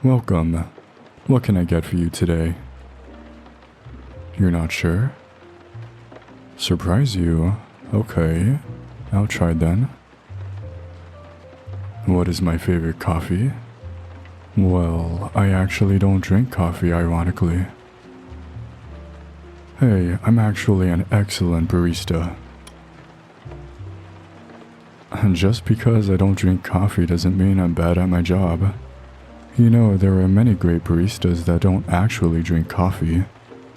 Welcome. What can I get for you today? You're not sure? Surprise you? Okay, I'll try then. What is my favorite coffee? Well, I actually don't drink coffee, ironically. Hey, I'm actually an excellent barista. And just because I don't drink coffee doesn't mean I'm bad at my job. You know, there are many great baristas that don't actually drink coffee,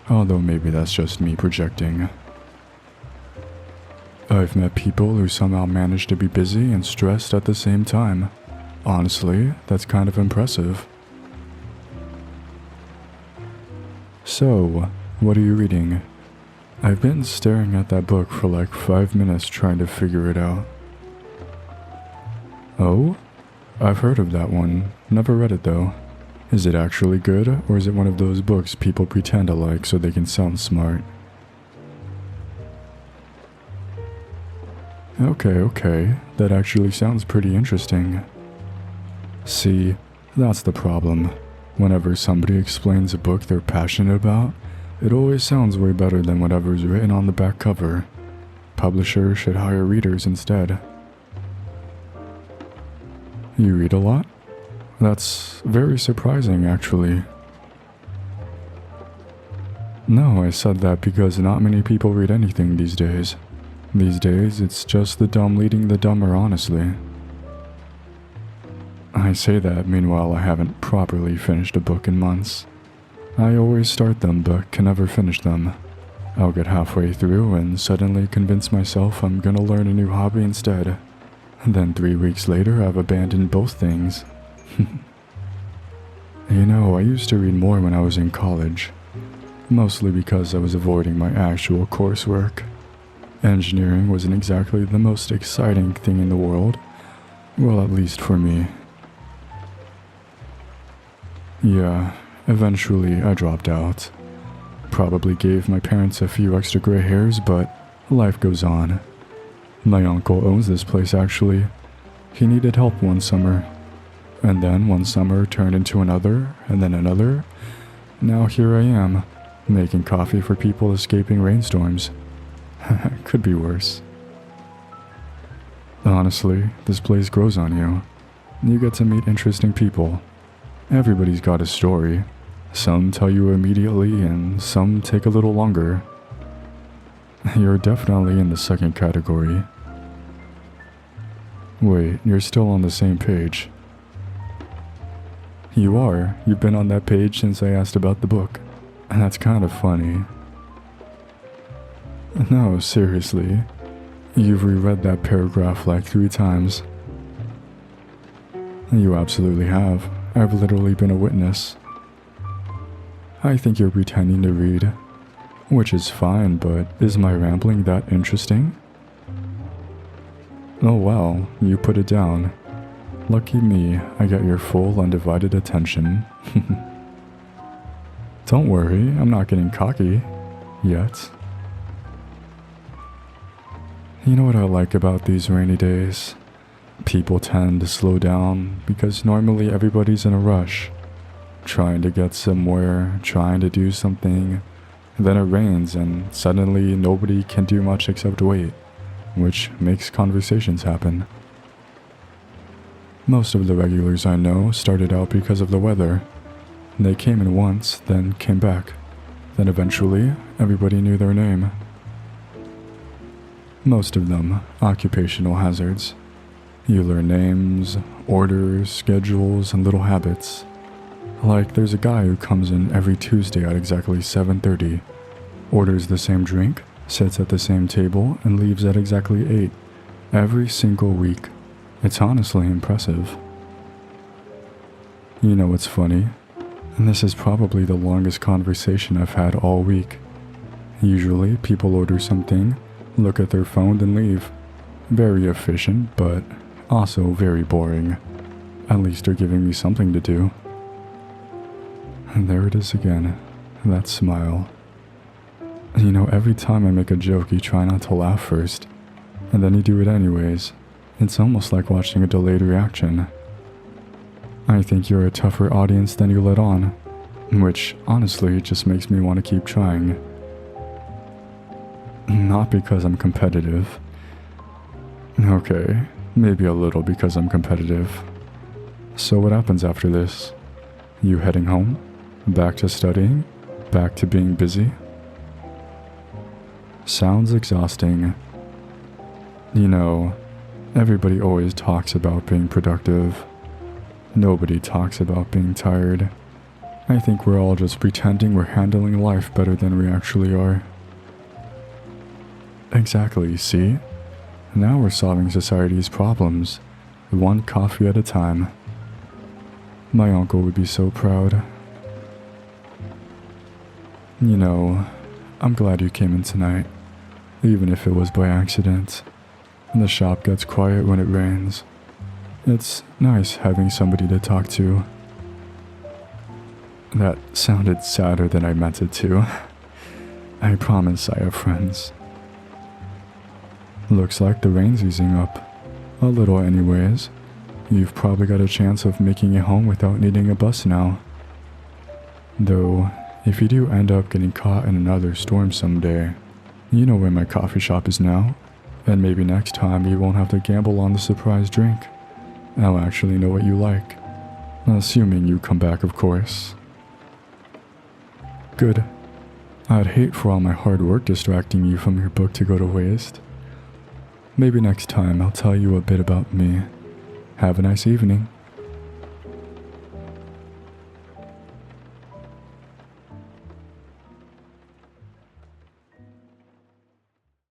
although maybe that's just me projecting. I've met people who somehow manage to be busy and stressed at the same time. Honestly, that's kind of impressive. So, what are you reading? I've been staring at that book for like 5 minutes trying to figure it out. Oh? I've heard of that one. Never read it though. Is it actually good, or is it one of those books people pretend to like so they can sound smart? Okay, that actually sounds pretty interesting. See, that's the problem. Whenever somebody explains a book they're passionate about, it always sounds way better than whatever's written on the back cover. Publishers should hire readers instead. You read a lot? That's very surprising, actually. No, I said that because not many people read anything these days. These days, it's just the dumb leading the dumber, honestly. I say that, meanwhile I haven't properly finished a book in months. I always start them, but can never finish them. I'll get halfway through and suddenly convince myself I'm gonna learn a new hobby instead. Then 3 weeks later, I've abandoned both things. You know, I used to read more when I was in college. Mostly because I was avoiding my actual coursework. Engineering wasn't exactly the most exciting thing in the world. Well, at least for me. Yeah, eventually I dropped out. Probably gave my parents a few extra gray hairs, but life goes on. My uncle owns this place actually. He needed help one summer. And then one summer turned into another, and then another. Now here I am, making coffee for people escaping rainstorms. Could be worse. Honestly, this place grows on you. You get to meet interesting people. Everybody's got a story. Some tell you immediately, and some take a little longer. You're definitely in the second category. Wait, you're still on the same page. You are. You've been on that page since I asked about the book. And that's kind of funny. No, seriously. You've reread that paragraph like 3 times. You absolutely have. I've literally been a witness. I think you're pretending to read. Which is fine, but is my rambling that interesting? Oh wow, you put it down. Lucky me, I got your full undivided attention. Don't worry, I'm not getting cocky. Yet. You know what I like about these rainy days? People tend to slow down because normally everybody's in a rush. Trying to get somewhere, trying to do something. Then it rains and suddenly nobody can do much except wait, which makes conversations happen. Most of the regulars I know started out because of the weather. They came in once, then came back. Then eventually, everybody knew their name. Most of them, occupational hazards. You learn names, orders, schedules, and little habits. Like, there's a guy who comes in every Tuesday at exactly 7:30, orders the same drink, sits at the same table, and leaves at exactly 8, every single week. It's honestly impressive. You know what's funny? And this is probably the longest conversation I've had all week. Usually, people order something, look at their phone, then leave. Very efficient, but also very boring. At least they're giving me something to do. And there it is again, that smile. You know, every time I make a joke, you try not to laugh first, and then you do it anyways. It's almost like watching a delayed reaction. I think you're a tougher audience than you let on, which honestly just makes me want to keep trying. Not because I'm competitive. Okay, maybe a little because I'm competitive. So what happens after this? You heading home? Back to studying? Back to being busy? Sounds exhausting. You know, everybody always talks about being productive. Nobody talks about being tired. I think we're all just pretending we're handling life better than we actually are. Exactly, see? Now we're solving society's problems, one coffee at a time. My uncle would be so proud. You know, I'm glad you came in tonight, even if it was by accident. The shop gets quiet when it rains. It's nice having somebody to talk to. That sounded sadder than I meant it to. I promise I have friends. Looks like the rain's easing up. A little anyways. You've probably got a chance of making it home without needing a bus now. Though, if you do end up getting caught in another storm someday, you know where my coffee shop is now. And maybe next time you won't have to gamble on the surprise drink. I'll actually know what you like. Assuming you come back, of course. Good. I'd hate for all my hard work distracting you from your book to go to waste. Maybe next time I'll tell you a bit about me. Have a nice evening.